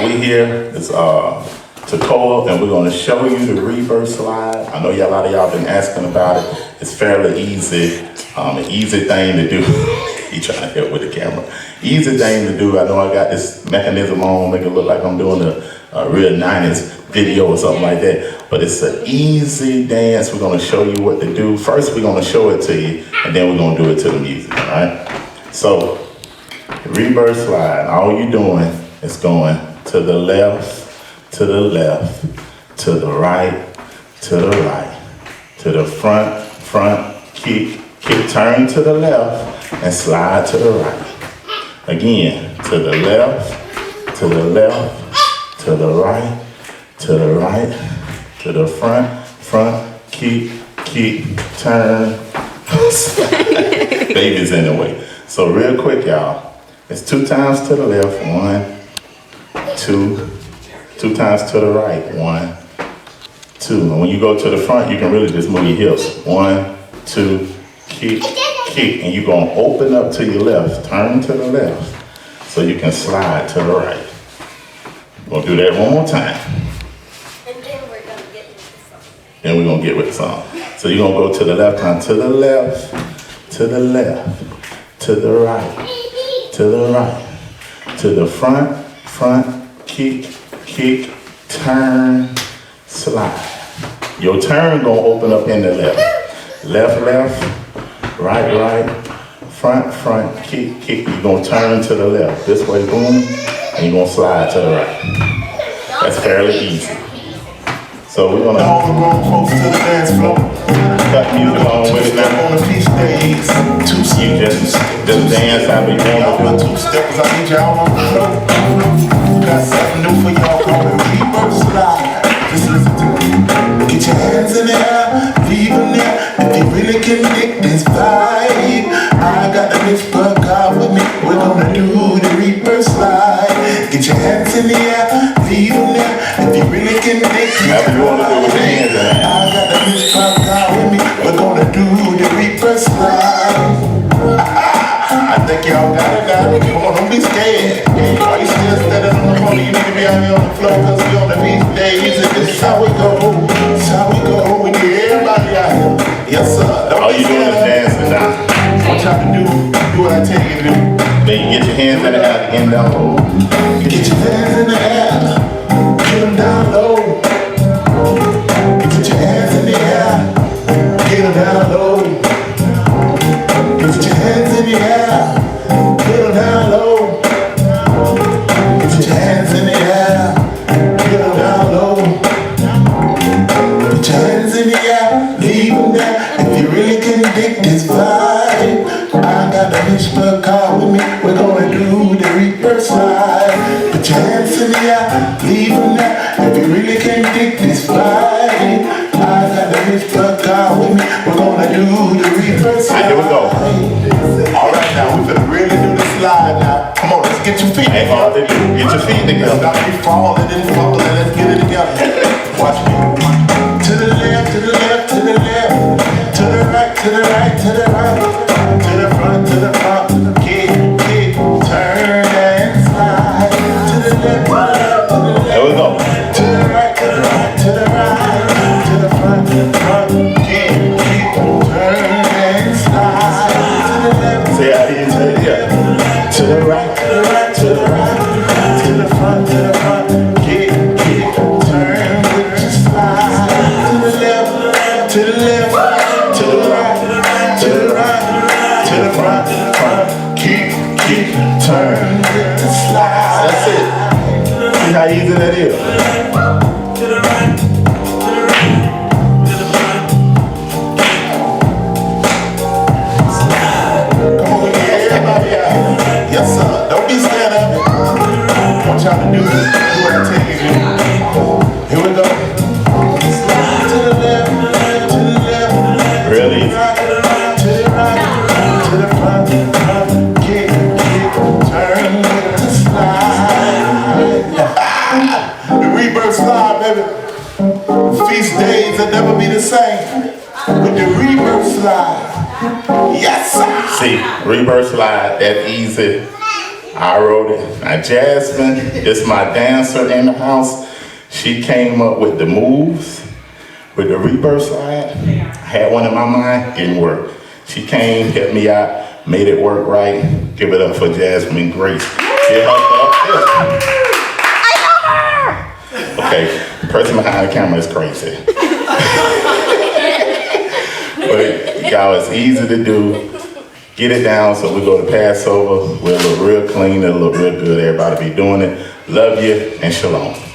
We here, it's Takoa, and we're gonna show you the Rebirth Slide. I know a lot of y'all been asking about it. It's fairly easy, an easy thing to do. He trying to help with the camera. Easy thing to do. I know I got this mechanism on, make it look like I'm doing a real 90s video or something like that. But it's an easy dance. We're gonna show you what to do. First, we're gonna show it to you, and then we're gonna do it to the music, all right? So, Rebirth Slide, all you're doing is going to the left, to the left, to the right, to the right, to the front, kick, turn to the left, and slide to the right. Again, to the left, to the left, to the right, to the right, to the front, kick, turn, slide. Baby's in the way. So real quick, y'all, it's 2 times to the left, 1, 2, 2 times to the right, 1, 2. And when you go to the front, you can really just move your hips. 1, 2, kick, and you're gonna open up to your left, turn to the left, so you can slide to the right. We'll do that one more time. And then we're gonna get with the song. Then we're gonna get with the song. So you're gonna go to the left hand, to the left, to the left, to the right, to the right, to the front, kick, turn, slide. Your turn gonna open up in the left. Left, right, front, kick. You're gonna turn to the left. This way, boom, and you're gonna slide to the right. That's fairly easy. So we're gonna all the grown folks to the dance floor. cut music on with it now. On the feast days. You just dance how we Y'all want my 2 steppers, I need y'all on the floor. Got something new for y'all called the Rebirth Slide. Just listen to me. Get your hands in the air, leave them there. If you really can dig this vibe, I got the mix bug out with me. We're gonna do the Rebirth Slide. Get your hands in the air, leave them there. If you really can dig this However you wanna do it with your hands in the air. I got the mix bug out with me. We're gonna do the Rebirth Slide. I think y'all got it now. Come on, don't be scared. Why you still standing on the floor? You need to be out here on the floor, cause we on the feast days. And this is how we go. This is how we go. We need everybody out here. Yes, sir. Don't All be you doing is scared. dancing now. What y'all to do what I tell you to do. Then you get your hands in the air again down low. Get your hands in the air. Get them down low. Get your hands in the air. Get them down low. Get your hands in the air. Get them down low. Get your hands in the air. Get them down low. Get your hands in the air. Leave them there. If you really can dig this vibe, I got the Hitchcock car with me. We're gonna do the Rebirth Slide. Put your hands in the air. Leave them there. If you really can dig this vibe, I got the Hitchcock car with me. We're gonna do the Rebirth Slide. Here we go. All right, now we're gonna really do the slide now. Come on, let's get your feet. Ain't hard to do. Get your feet Let's together. not be falling and fumbling. Let's get it together. Watch me. To the left, to the left, to the left. To the right, to the right, to the right. To the front, kick, turn and slide. To the left, to the left, to the left. There we go. To the right, to the right, to the right. To the front, kick, turn and slide. To the left. See how you take it. To the right, to the right, to the right, to the front, kick, turn with the slide. To the left, to the left, to the right, to the right, to the front, kick, turn with the slide. That's it. See how easy that is. Come on, we get everybody out. Yes, sir. Don't be scared of it. I want y'all to do what I tell you to do. Here we go. Slide to the left, to the left. Really? To the right, to the front, kick, turn with the slide. The Rebirth Slide, baby. Feast days will never be the same. With the Rebirth Slide. Yes, sir. See, Rebirth Slide, that easy. I wrote it. Now Jasmine is my dancer in the house. She came up with the moves with the Rebirth Slide. I had one in my mind, didn't work. She came, helped me out, made it work right. Give it up for Jasmine Grace. Get her up. Okay, the person behind the camera is crazy. But y'all, it's easy to do. Get it down so we go to Passover. We'll look real clean, it'll look real good. Everybody be doing it. Love you and shalom.